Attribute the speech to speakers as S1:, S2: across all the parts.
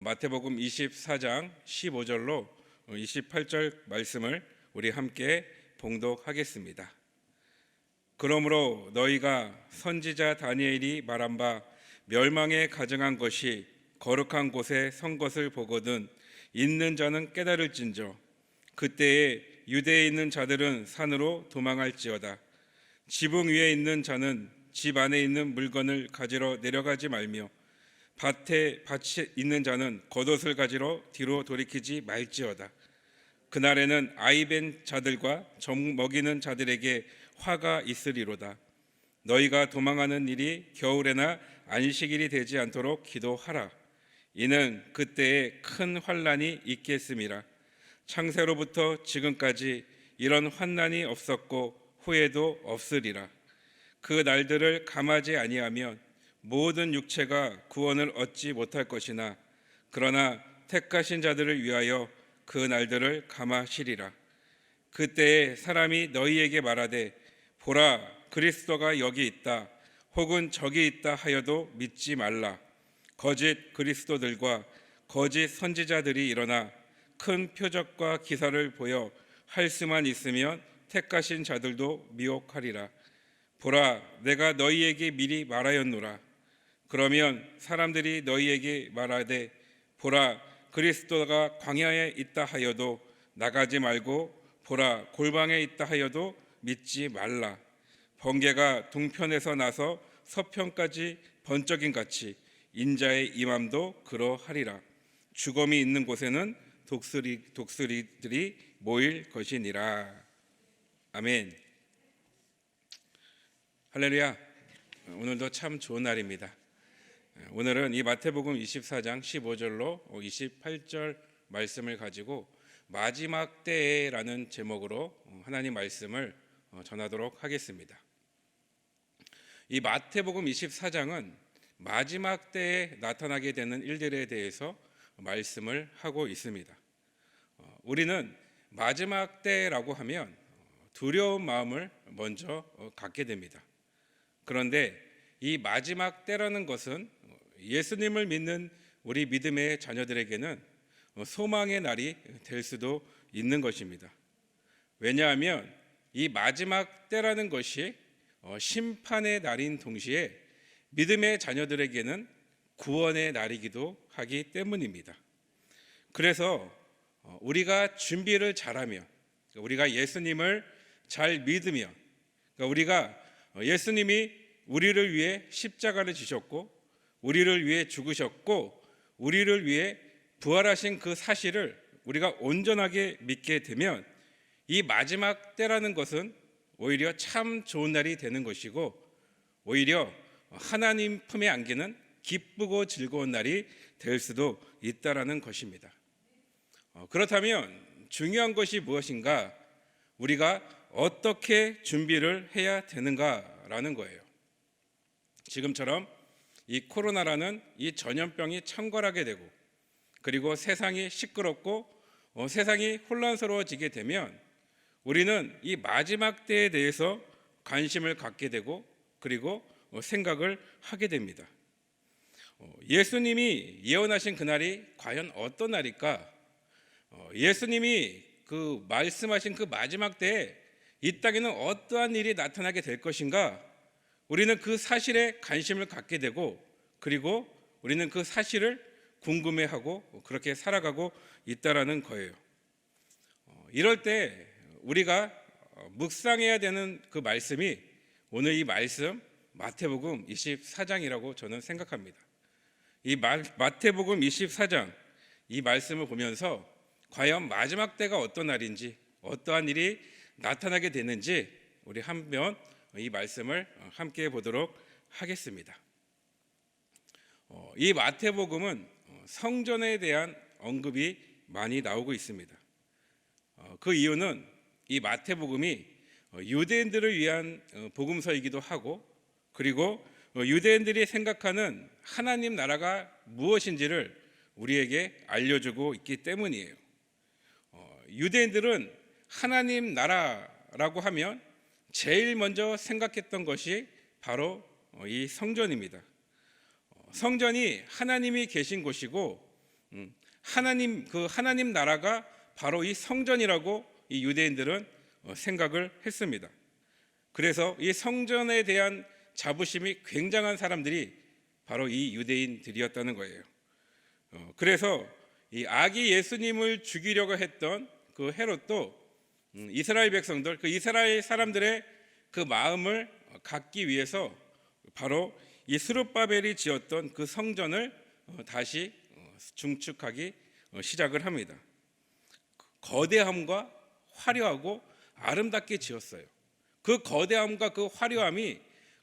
S1: 마태복음 24장 15절로 28절 말씀을 우리 함께 봉독하겠습니다. 그러므로 너희가 선지자 다니엘이 말한 바 멸망에 가증한 것이 거룩한 곳에 선 것을 보거든 있는 자는 깨달을진저 그때에 유대에 있는 자들은 산으로 도망할지어다. 지붕 위에 있는 자는 집 안에 있는 물건을 가지러 내려가지 말며 밭에 있는 자는 겉옷을 가지러 뒤로 돌이키지 말지어다. 그날에는 아이벤 자들과 젖 먹이는 자들에게 화가 있으리로다. 너희가 도망하는 일이 겨울에나 안식일이 되지 않도록 기도하라. 이는 그때에 큰 환난이 있겠음이라. 창세로부터 지금까지 이런 환난이 없었고 후에도 없으리라. 그 날들을 감하지 아니하면 모든 육체가 구원을 얻지 못할 것이나 그러나 택하신 자들을 위하여 그 날들을 감하시리라. 그때에 사람이 너희에게 말하되 보라 그리스도가 여기 있다 혹은 저기 있다 하여도 믿지 말라. 거짓 그리스도들과 거짓 선지자들이 일어나 큰 표적과 기사를 보여 할 수만 있으면 택하신 자들도 미혹하리라. 보라 내가 너희에게 미리 말하였노라. 그러면 사람들이 너희에게 말하되 보라 그리스도가 광야에 있다 하여도 나가지 말고 보라 골방에 있다 하여도 믿지 말라. 번개가 동편에서 나서 서편까지 번쩍임 같이 인자의 임함도 그러하리라. 죽음이 있는 곳에는 독수리들이 모일 것이니라. 아멘. 할렐루야. 오늘도 참 좋은 날입니다. 오늘은 이 마태복음 24장 15절로 28절 말씀을 가지고 마지막 때라는 제목으로 하나님 말씀을 전하도록 하겠습니다. 이 마태복음 24장은 마지막 때에 나타나게 되는 일들에 대해서 말씀을 하고 있습니다. 우리는 마지막 때라고 하면 두려운 마음을 먼저 갖게 됩니다. 그런데 이 마지막 때라는 것은 예수님을 믿는 우리 믿음의 자녀들에게는 소망의 날이 될 수도 있는 것입니다. 왜냐하면 이 마지막 때라는 것이 심판의 날인 동시에 믿음의 자녀들에게는 구원의 날이기도 하기 때문입니다. 그래서 우리가 준비를 잘하면, 우리가 예수님을 잘 믿으면, 우리가 예수님이 우리를 위해 십자가를 지셨고 우리를 위해 죽으셨고 우리를 위해 부활하신 그 사실을 우리가 온전하게 믿게 되면 이 마지막 때라는 것은 오히려 참 좋은 날이 되는 것이고 오히려 하나님 품에 안기는 기쁘고 즐거운 날이 될 수도 있다라는 것입니다. 그렇다면 중요한 것이 무엇인가? 우리가 어떻게 준비를 해야 되는가라는 거예요. 지금처럼 이 코로나라는 이 전염병이 창궐하게 되고 그리고 세상이 시끄럽고 세상이 혼란스러워지게 되면 우리는 이 마지막 때에 대해서 관심을 갖게 되고 그리고 생각을 하게 됩니다. 예수님이 예언하신 그날이 과연 어떤 날일까? 예수님이 그 말씀하신 그 마지막 때에 이 땅에는 어떠한 일이 나타나게 될 것인가? 우리는 그 사실에 관심을 갖게 되고 그리고 우리는 그 사실을 궁금해하고 그렇게 살아가고 있다라는 거예요. 이럴 때 우리가 묵상해야 되는 그 말씀이 오늘 이 말씀 마태복음 24장이라고 저는 생각합니다. 이 마태복음 24장 이 말씀을 보면서 과연 마지막 때가 어떤 날인지 어떠한 일이 나타나게 되는지 우리 한번 이 말씀을 함께 보도록 하겠습니다. 이 마태복음은 성전에 대한 언급이 많이 나오고 있습니다. 그 이유는 이 마태복음이 유대인들을 위한 복음서이기도 하고 그리고 유대인들이 생각하는 하나님 나라가 무엇인지를 우리에게 알려주고 있기 때문이에요. 유대인들은 하나님 나라라고 하면 제일 먼저 생각했던 것이 바로 이 성전입니다. 성전이 하나님이 계신 곳이고 하나님 나라가 바로 이 성전이라고 이 유대인들은 생각을 했습니다. 그래서 이 성전에 대한 자부심이 굉장한 사람들이 바로 이 유대인들이었다는 거예요. 그래서 이 아기 예수님을 죽이려고 했던 그 헤롯도 이스라엘 백성들, 그 이스라엘 사람들의 그 마음을 갖기 위해서 바로 이 스룹바벨이 지었던 그 성전을 다시 중축하기 시작을 합니다. 거대함과 화려하고 아름답게 지었어요. 그 거대함과 그 화려함이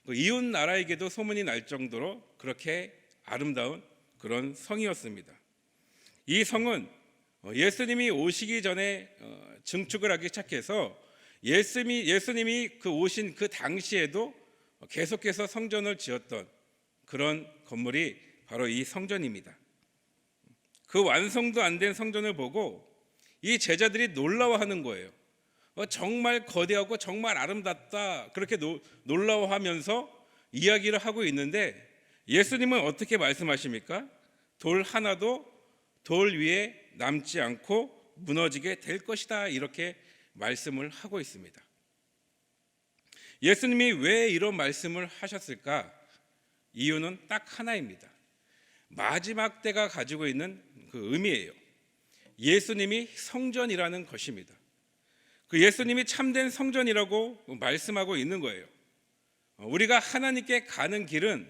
S1: 이웃 나라에게도 소문이 날 정도로 그렇게 아름다운 그런 성이었습니다. 이 성은 예수님이 오시기 전에 증축을 하기 시작해서 예수님이 그 오신 그 당시에도 계속해서 성전을 지었던 그런 건물이 바로 이 성전입니다. 그 완성도 안 된 성전을 보고 이 제자들이 놀라워하는 거예요. 정말 거대하고 정말 아름답다, 그렇게 놀라워하면서 이야기를 하고 있는데 예수님은 어떻게 말씀하십니까? 돌 하나도 돌 위에 남지 않고 무너지게 될 것이다, 이렇게 말씀을 하고 있습니다. 예수님이 왜 이런 말씀을 하셨을까? 이유는 딱 하나입니다. 마지막 때가 가지고 있는 그 의미예요. 예수님이 성전이라는 것입니다. 그 예수님이 참된 성전이라고 말씀하고 있는 거예요. 우리가 하나님께 가는 길은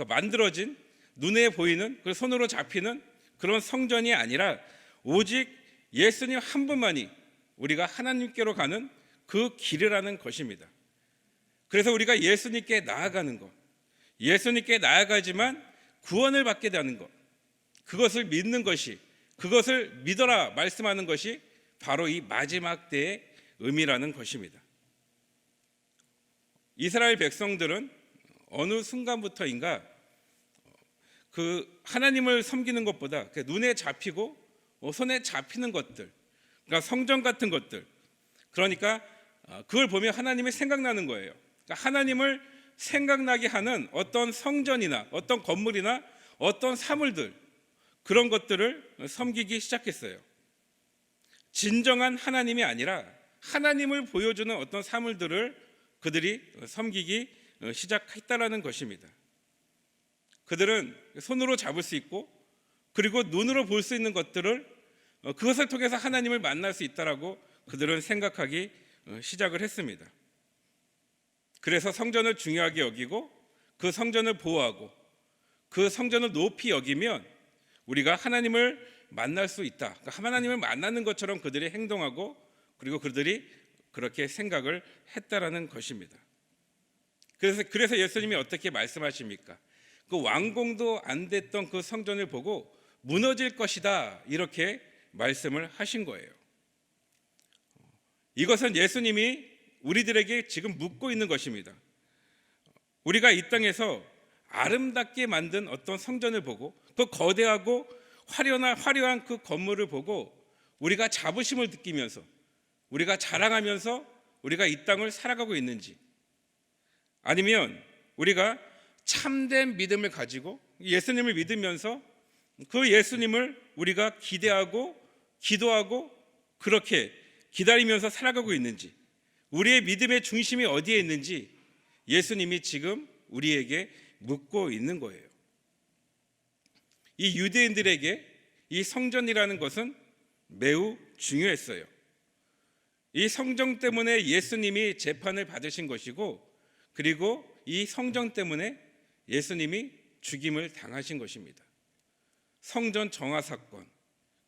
S1: 만들어진 눈에 보이는, 그 손으로 잡히는 그런 성전이 아니라 오직 예수님 한 분만이 우리가 하나님께로 가는 그 길이라는 것입니다. 그래서 우리가 예수님께 나아가는 것, 예수님께 나아가지만 구원을 받게 되는 것, 그것을 믿는 것이, 그것을 믿어라 말씀하는 것이 바로 이 마지막 때의 의미라는 것입니다. 이스라엘 백성들은 어느 순간부터인가 그 하나님을 섬기는 것보다 눈에 잡히고 손에 잡히는 것들, 그러니까 성전 같은 것들, 그러니까 그걸 보면 하나님이 생각나는 거예요. 그러니까 하나님을 생각나게 하는 어떤 성전이나 어떤 건물이나 어떤 사물들, 그런 것들을 섬기기 시작했어요. 진정한 하나님이 아니라 하나님을 보여주는 어떤 사물들을 그들이 섬기기 시작했다라는 것입니다. 그들은 손으로 잡을 수 있고 그리고 눈으로 볼 수 있는 것들을 그것을 통해서 하나님을 만날 수 있다라고 그들은 생각하기 시작을 했습니다. 그래서 성전을 중요하게 여기고 그 성전을 보호하고 그 성전을 높이 여기면 우리가 하나님을 만날 수 있다, 그러니까 하나님을 만나는 것처럼 그들이 행동하고 그리고 그들이 그렇게 생각을 했다라는 것입니다. 그래서 예수님이 어떻게 말씀하십니까? 그 완공도 안 됐던 그 성전을 보고 무너질 것이다, 이렇게 말씀을 하신 거예요. 이것은 예수님이 우리들에게 지금 묻고 있는 것입니다. 우리가 이 땅에서 아름답게 만든 어떤 성전을 보고 그 거대하고 화려한 그 건물을 보고 우리가 자부심을 느끼면서 우리가 자랑하면서 우리가 이 땅을 살아가고 있는지, 아니면 우리가 참된 믿음을 가지고 예수님을 믿으면서 그 예수님을 우리가 기대하고 기도하고 그렇게 기다리면서 살아가고 있는지, 우리의 믿음의 중심이 어디에 있는지 예수님이 지금 우리에게 묻고 있는 거예요. 이 유대인들에게 이 성전이라는 것은 매우 중요했어요. 이 성전 때문에 예수님이 재판을 받으신 것이고, 그리고 이 성전 때문에 예수님이 죽임을 당하신 것입니다. 성전 정화 사건,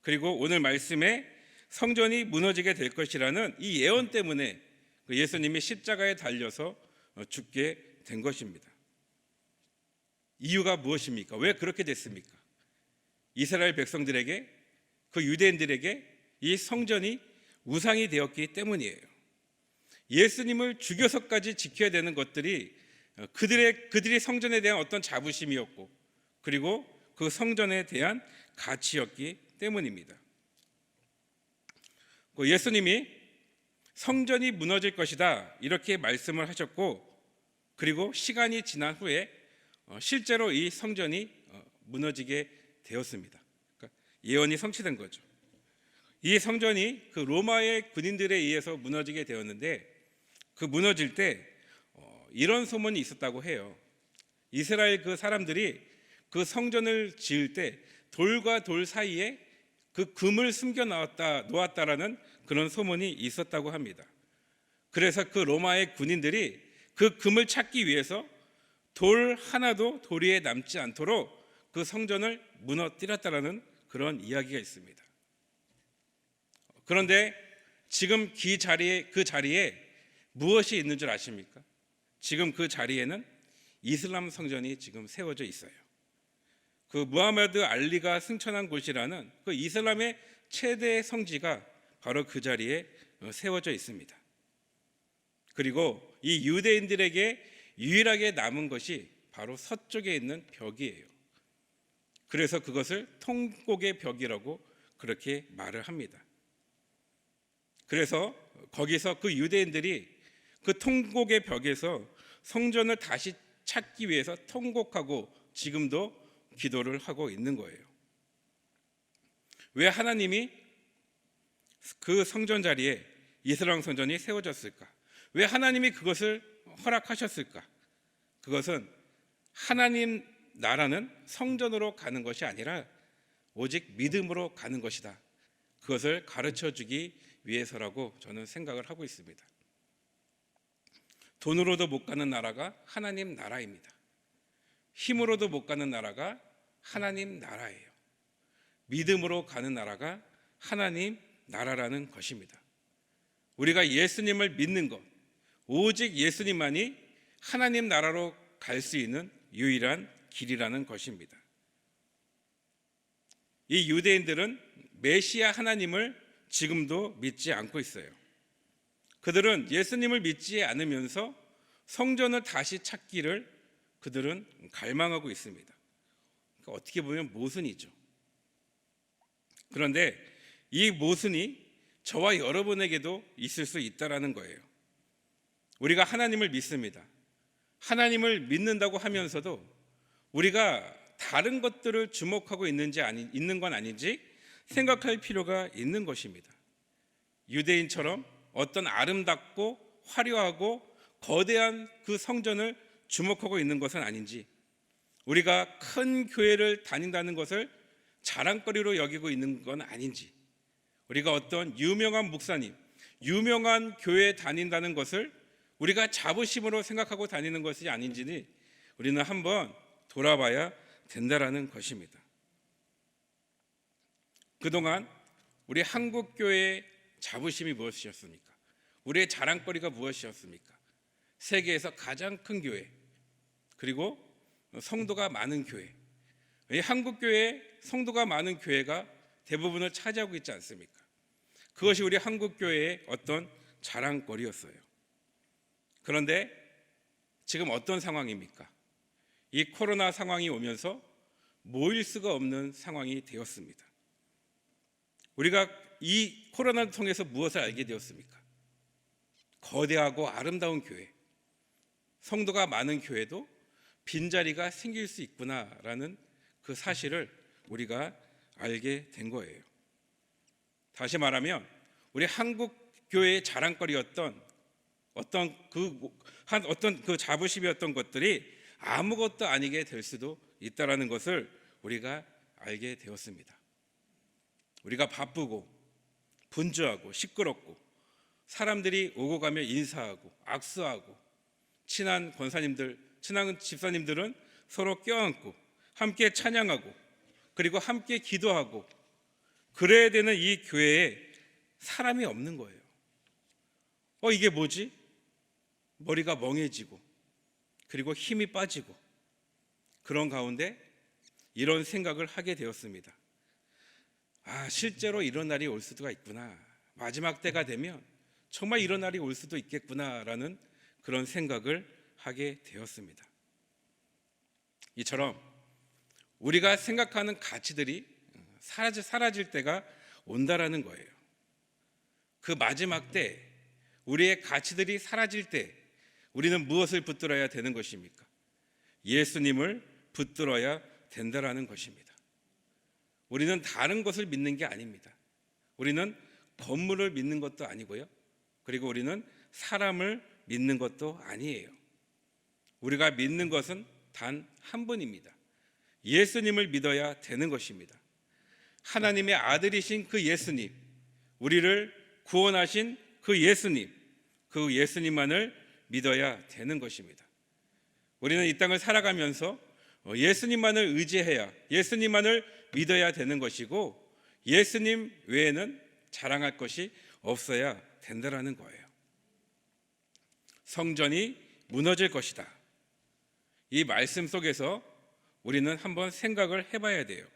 S1: 그리고 오늘 말씀에 성전이 무너지게 될 것이라는 이 예언 때문에 예수님이 십자가에 달려서 죽게 된 것입니다. 이유가 무엇입니까? 왜 그렇게 됐습니까? 이스라엘 백성들에게, 그 유대인들에게 이 성전이 우상이 되었기 때문이에요. 예수님을 죽여서까지 지켜야 되는 것들이 그들이 성전에 대한 어떤 자부심이었고, 그리고 그 성전에 대한 가치였기 때문입니다. 예수님이 성전이 무너질 것이다, 이렇게 말씀을 하셨고, 그리고 시간이 지난 후에 실제로 이 성전이 무너지게 되었습니다. 그러니까 예언이 성취된 거죠. 이 성전이 그 로마의 군인들에 의해서 무너지게 되었는데, 그 무너질 때 이런 소문이 있었다고 해요. 이스라엘 그 사람들이 그 성전을 지을 때 돌과 돌 사이에 그 금을 숨겨 놓았다라는 그런 소문이 있었다고 합니다. 그래서 그 로마의 군인들이 그 금을 찾기 위해서 돌 하나도 돌 위에 남지 않도록 그 성전을 무너뜨렸다라는 그런 이야기가 있습니다. 그런데 지금 그 자리에 무엇이 있는 줄 아십니까? 지금 그 자리에는 이슬람 성전이 지금 세워져 있어요. 그 무하마드 알리가 승천한 곳이라는 그 이슬람의 최대 성지가 바로 그 자리에 세워져 있습니다. 그리고 이 유대인들에게 유일하게 남은 것이 바로 서쪽에 있는 벽이에요. 그래서 그것을 통곡의 벽이라고 그렇게 말을 합니다. 그래서 거기서 그 유대인들이 그 통곡의 벽에서 성전을 다시 찾기 위해서 통곡하고 지금도 기도를 하고 있는 거예요. 왜 하나님이 그 성전 자리에 이스라엘 성전이 세워졌을까? 왜 하나님이 그것을 허락하셨을까? 그것은 하나님 나라는 성전으로 가는 것이 아니라 오직 믿음으로 가는 것이다. 그것을 가르쳐 주기 위해서라고 저는 생각을 하고 있습니다. 돈으로도 못 가는 나라가 하나님 나라입니다. 힘으로도 못 가는 나라가 하나님 나라예요. 믿음으로 가는 나라가 하나님 나라라는 것입니다. 우리가 예수님을 믿는 것, 오직 예수님만이 하나님 나라로 갈 수 있는 유일한 길이라는 것입니다. 이 유대인들은 메시아 하나님을 지금도 믿지 않고 있어요. 그들은 예수님을 믿지 않으면서 성전을 다시 찾기를 그들은 갈망하고 있습니다. 그러니까 어떻게 보면 모순이죠. 그런데 이 모순이 저와 여러분에게도 있을 수 있다라는 거예요. 우리가 하나님을 믿습니다. 하나님을 믿는다고 하면서도 우리가 다른 것들을 주목하고 있는 건 아닌지 생각할 필요가 있는 것입니다. 유대인처럼 어떤 아름답고 화려하고 거대한 그 성전을 주목하고 있는 것은 아닌지, 우리가 큰 교회를 다닌다는 것을 자랑거리로 여기고 있는 건 아닌지, 우리가 어떤 유명한 목사님, 유명한 교회에 다닌다는 것을 우리가 자부심으로 생각하고 다니는 것이 아닌지는 우리는 한번 돌아봐야 된다라는 것입니다. 그동안 우리 한국교회의 자부심이 무엇이었습니까? 우리의 자랑거리가 무엇이었습니까? 세계에서 가장 큰 교회, 그리고 성도가 많은 교회. 이 한국교회 성도가 많은 교회가 대부분을 차지하고 있지 않습니까? 그것이 우리 한국교회의 어떤 자랑거리였어요. 그런데 지금 어떤 상황입니까? 이 코로나 상황이 오면서 모일 수가 없는 상황이 되었습니다. 우리가 이 코로나를 통해서 무엇을 알게 되었습니까? 거대하고 아름다운 교회, 성도가 많은 교회도 빈자리가 생길 수 있구나라는 그 사실을 우리가 알게 된 거예요. 다시 말하면 우리 한국 교회의 자랑거리였던 어떤 그 자부심이었던 것들이 아무것도 아니게 될 수도 있다라는 것을 우리가 알게 되었습니다. 우리가 바쁘고 분주하고 시끄럽고 사람들이 오고 가며 인사하고 악수하고 친한 권사님들, 친한 집사님들은 서로 껴안고 함께 찬양하고 그리고 함께 기도하고 그래야 되는 이 교회에 사람이 없는 거예요. 이게 뭐지? 머리가 멍해지고 그리고 힘이 빠지고 그런 가운데 이런 생각을 하게 되었습니다. 실제로 이런 날이 올 수가 있구나. 마지막 때가 되면 정말 이런 날이 올 수도 있겠구나라는 그런 생각을 하게 되었습니다. 이처럼 우리가 생각하는 가치들이 사라질 때가 온다라는 거예요. 그 마지막 때 우리의 가치들이 사라질 때 우리는 무엇을 붙들어야 되는 것입니까? 예수님을 붙들어야 된다라는 것입니다. 우리는 다른 것을 믿는 게 아닙니다. 우리는 건물을 믿는 것도 아니고요. 그리고 우리는 사람을 믿는 것도 아니에요. 우리가 믿는 것은 단 한 분입니다. 예수님을 믿어야 되는 것입니다. 하나님의 아들이신 그 예수님, 우리를 구원하신 그 예수님만을 믿어야 되는 것입니다. 우리는 이 땅을 살아가면서 예수님만을 의지해야, 예수님만을 믿어야 되는 것이고, 예수님 외에는 자랑할 것이 없어야 된다라는 거예요. 성전이 무너질 것이다. 이 말씀 속에서 우리는 한번 생각을 해봐야 돼요.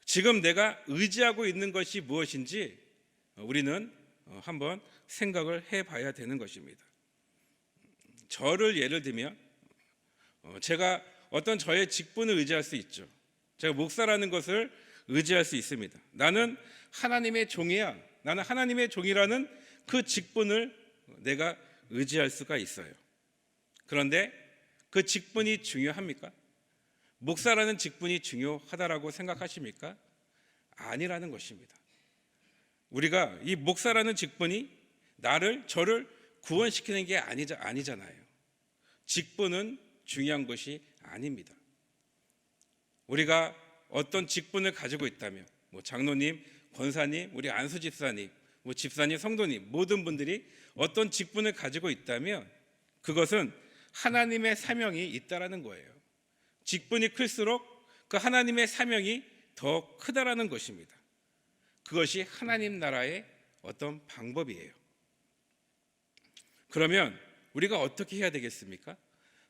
S1: 지금 내가 의지하고 있는 것이 무엇인지 우리는 한번 생각을 해봐야 되는 것입니다. 저를 예를 들면 제가 어떤 저의 직분을 의지할 수 있죠. 제가 목사라는 것을 의지할 수 있습니다. 나는 하나님의 종이야. 나는 하나님의 종이라는 그 직분을 내가 의지할 수가 있어요. 그런데 그 직분이 중요합니까? 목사라는 직분이 중요하다라고 생각하십니까? 아니라는 것입니다. 우리가 이 목사라는 직분이 저를 구원시키는 게 아니잖아요. 직분은 중요한 것이 아닙니다. 우리가 어떤 직분을 가지고 있다면 장로님, 권사님, 우리 안수 집사님, 집사님, 성도님 모든 분들이 어떤 직분을 가지고 있다면 그것은 하나님의 사명이 있다라는 거예요. 직분이 클수록 그 하나님의 사명이 더 크다라는 것입니다. 그것이 하나님 나라의 어떤 방법이에요. 그러면 우리가 어떻게 해야 되겠습니까?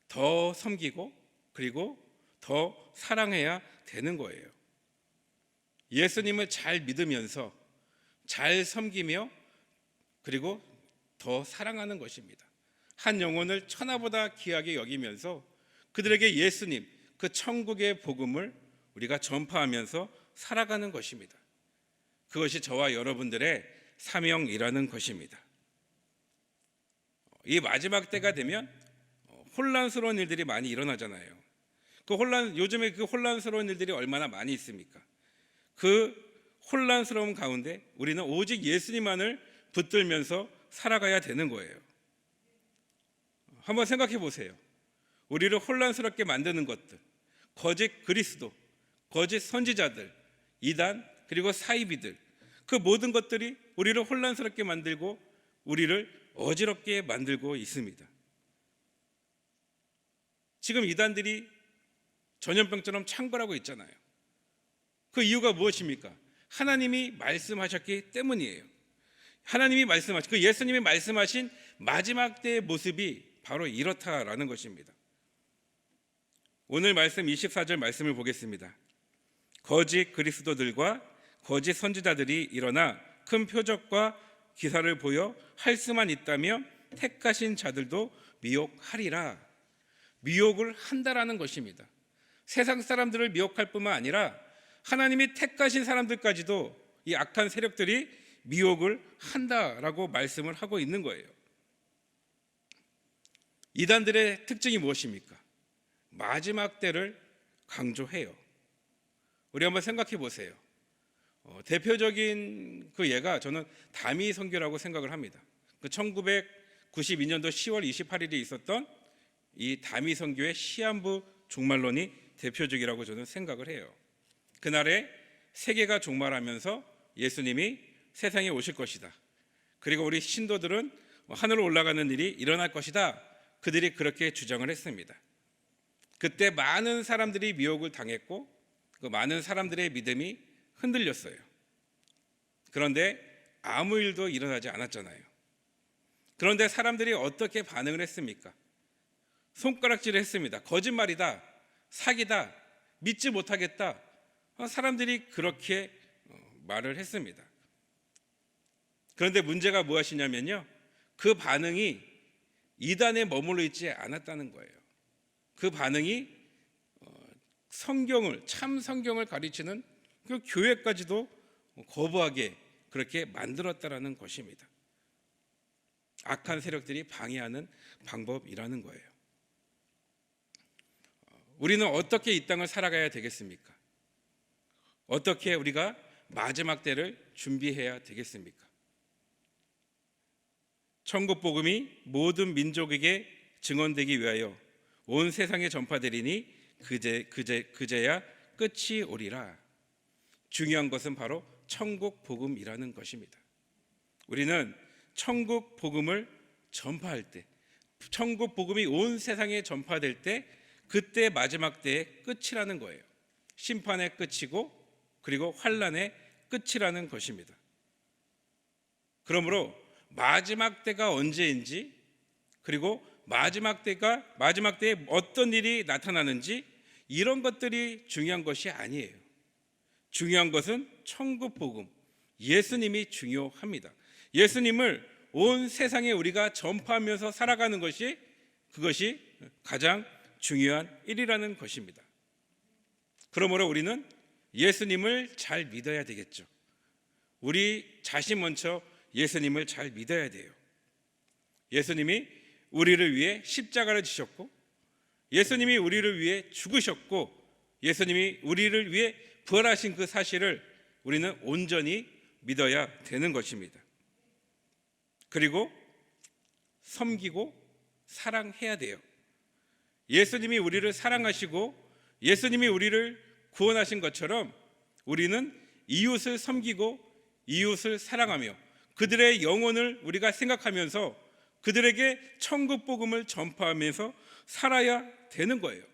S1: 더 섬기고 그리고 더 사랑해야 되는 거예요. 예수님을 잘 믿으면서 잘 섬기며 그리고 더 사랑하는 것입니다. 한 영혼을 천하보다 귀하게 여기면서 그들에게 예수님, 그 천국의 복음을 우리가 전파하면서 살아가는 것입니다. 그것이 저와 여러분들의 사명이라는 것입니다. 이 마지막 때가 되면 혼란스러운 일들이 많이 일어나잖아요. 요즘에 그 혼란스러운 일들이 얼마나 많이 있습니까? 그 혼란스러움 가운데 우리는 오직 예수님만을 붙들면서 살아가야 되는 거예요. 한번 생각해 보세요. 우리를 혼란스럽게 만드는 것들, 거짓 그리스도, 거짓 선지자들, 이단, 그리고 사이비들, 그 모든 것들이 우리를 혼란스럽게 만들고 우리를 어지럽게 만들고 있습니다. 지금 이단들이 전염병처럼 창궐하고 있잖아요. 그 이유가 무엇입니까? 하나님이 말씀하셨기 때문이에요. 그 예수님이 말씀하신 마지막 때의 모습이 바로 이렇다라는 것입니다. 오늘 말씀 24절 말씀을 보겠습니다. 거짓 그리스도들과 거짓 선지자들이 일어나 큰 표적과 기사를 보여 할 수만 있다면 택하신 자들도 미혹하리라. 미혹을 한다라는 것입니다. 세상 사람들을 미혹할 뿐만 아니라 하나님이 택하신 사람들까지도 이 악한 세력들이 미혹을 한다라고 말씀을 하고 있는 거예요. 이단들의 특징이 무엇입니까? 마지막 때를 강조해요. 우리 한번 생각해 보세요. 대표적인 그 예가 저는 다미 선교라고 생각을 합니다. 그 1992년도 10월 28일에 있었던 이 다미 선교의 시한부 종말론이 대표적이라고 저는 생각을 해요. 그날에 세계가 종말하면서 예수님이 세상에 오실 것이다. 그리고 우리 신도들은 하늘로 올라가는 일이 일어날 것이다. 그들이 그렇게 주장을 했습니다. 그때 많은 사람들이 미혹을 당했고 그 많은 사람들의 믿음이 흔들렸어요. 그런데 아무 일도 일어나지 않았잖아요. 그런데 사람들이 어떻게 반응을 했습니까? 손가락질을 했습니다. 거짓말이다, 사기다, 믿지 못하겠다. 사람들이 그렇게 말을 했습니다. 그런데 문제가 무엇이냐면요, 그 반응이 이단에 머물러 있지 않았다는 거예요. 그 반응이 참 성경을 가르치는 그 교회까지도 거부하게 그렇게 만들었다라는 것입니다. 악한 세력들이 방해하는 방법이라는 거예요. 우리는 어떻게 이 땅을 살아가야 되겠습니까? 어떻게 우리가 마지막 때를 준비해야 되겠습니까? 천국 복음이 모든 민족에게 증언되기 위하여 온 세상에 전파되리니 그제야 끝이 오리라. 중요한 것은 바로 천국 복음이라는 것입니다. 우리는 천국 복음을 전파할 때, 천국 복음이 온 세상에 전파될 때, 그때 마지막 때의 끝이라는 거예요. 심판의 끝이고 그리고 환란의 끝이라는 것입니다. 그러므로 마지막 때가 언제인지, 그리고 마지막 때에 어떤 일이 나타나는지, 이런 것들이 중요한 것이 아니에요. 중요한 것은 천국 복음, 예수님이 중요합니다. 예수님을 온 세상에 우리가 전파하면서 살아가는 것이, 그것이 가장 중요한 일이라는 것입니다. 그러므로 우리는 예수님을 잘 믿어야 되겠죠. 우리 자신 먼저 예수님을 잘 믿어야 돼요. 예수님이 우리를 위해 십자가를 지셨고, 예수님이 우리를 위해 죽으셨고, 예수님이 우리를 위해 부활하신 그 사실을 우리는 온전히 믿어야 되는 것입니다. 그리고 섬기고 사랑해야 돼요. 예수님이 우리를 사랑하시고 예수님이 우리를 구원하신 것처럼 우리는 이웃을 섬기고 이웃을 사랑하며 그들의 영혼을 우리가 생각하면서 그들에게 천국 복음을 전파하면서 살아야 되는 거예요.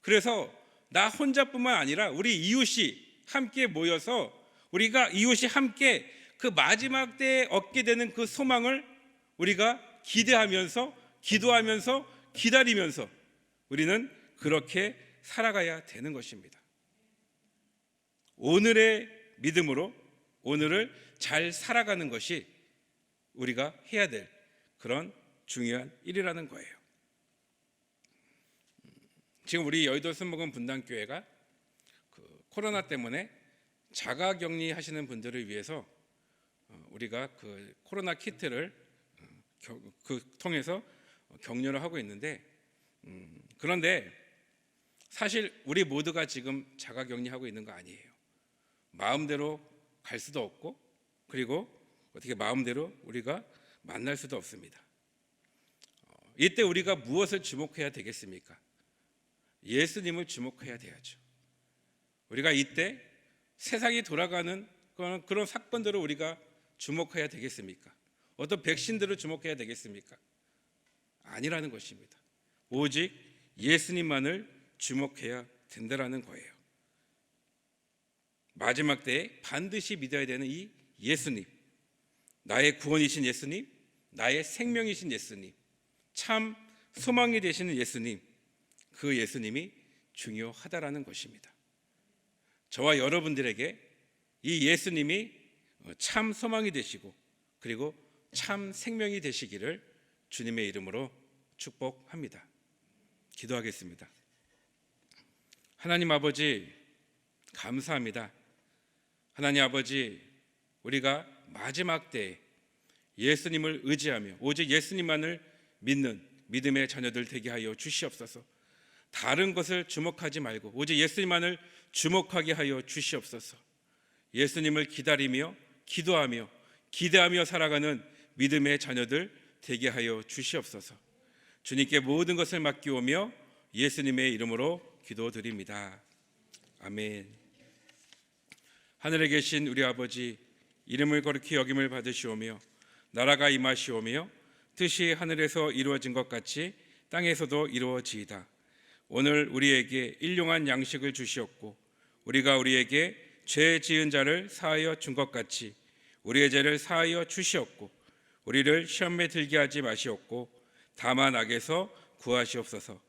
S1: 그래서 나 혼자뿐만 아니라 우리 이웃이 함께 모여서, 우리가 이웃이 함께 그 마지막 때에 얻게 되는 그 소망을 우리가 기대하면서, 기도하면서, 기다리면서 우리는 그렇게 살아가야 되는 것입니다. 오늘의 믿음으로 오늘을 잘 살아가는 것이 우리가 해야 될 그런 중요한 일이라는 거예요. 지금 우리 여의도 순복음 분당교회가 코로나 때문에 자가격리 하시는 분들을 위해서 우리가 그 코로나 키트를 통해서 격려를 하고 있는데, 그런데 사실 우리 모두가 지금 자가격리하고 있는 거 아니에요. 마음대로 갈 수도 없고, 그리고 어떻게 마음대로 우리가 만날 수도 없습니다. 이때 우리가 무엇을 주목해야 되겠습니까? 예수님을 주목해야 돼야죠. 우리가 이때 세상이 돌아가는 그런 사건들을 우리가 주목해야 되겠습니까? 어떤 백신들을 주목해야 되겠습니까? 아니라는 것입니다. 오직 예수님만을 주목해야 된다라는 거예요. 마지막 때에 반드시 믿어야 되는 이 예수님, 나의 구원이신 예수님, 나의 생명이신 예수님, 참 소망이 되시는 예수님, 그 예수님이 중요하다라는 것입니다. 저와 여러분들에게 이 예수님이 참 소망이 되시고 그리고 참 생명이 되시기를 주님의 이름으로 축복합니다. 기도하겠습니다. 하나님 아버지, 감사합니다. 하나님 아버지, 우리가 마지막 때에 예수님을 의지하며 오직 예수님만을 믿는 믿음의 자녀들 되게 하여 주시옵소서. 다른 것을 주목하지 말고 오직 예수님만을 주목하게 하여 주시옵소서. 예수님을 기다리며 기도하며 기대하며 살아가는 믿음의 자녀들 되게 하여 주시옵소서. 주님께 모든 것을 맡기오며 예수님의 이름으로 기도드립니다. 아멘. 하늘에 계신 우리 아버지, 이름을 거룩히 여김을 받으시오며 나라가 임하시오며 뜻이 하늘에서 이루어진 것 같이 땅에서도 이루어지이다. 오늘 우리에게 일용할 양식을 주시옵고 우리가 우리에게 죄 지은 자를 사하여 준 것 같이 우리의 죄를 사하여 주시옵고 우리를 시험에 들게 하지 마시옵고 다만 악에서 구하시옵소서.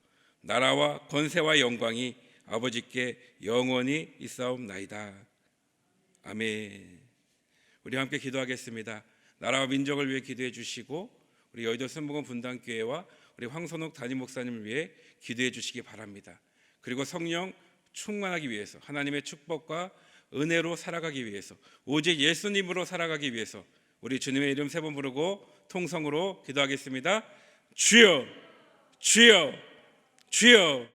S1: 나라와 권세와 영광이 아버지께 영원히 있사옵나이다. 아멘. 우리 함께 기도하겠습니다. 나라와 민족을 위해 기도해 주시고 우리 여의도 순복음 분당교회와 우리 황선옥 담임 목사님을 위해 기도해 주시기 바랍니다. 그리고 성령 충만하기 위해서, 하나님의 축복과 은혜로 살아가기 위해서, 오직 예수님으로 살아가기 위해서 우리 주님의 이름 세 번 부르고 통성으로 기도하겠습니다. 주여, 주여, 주여.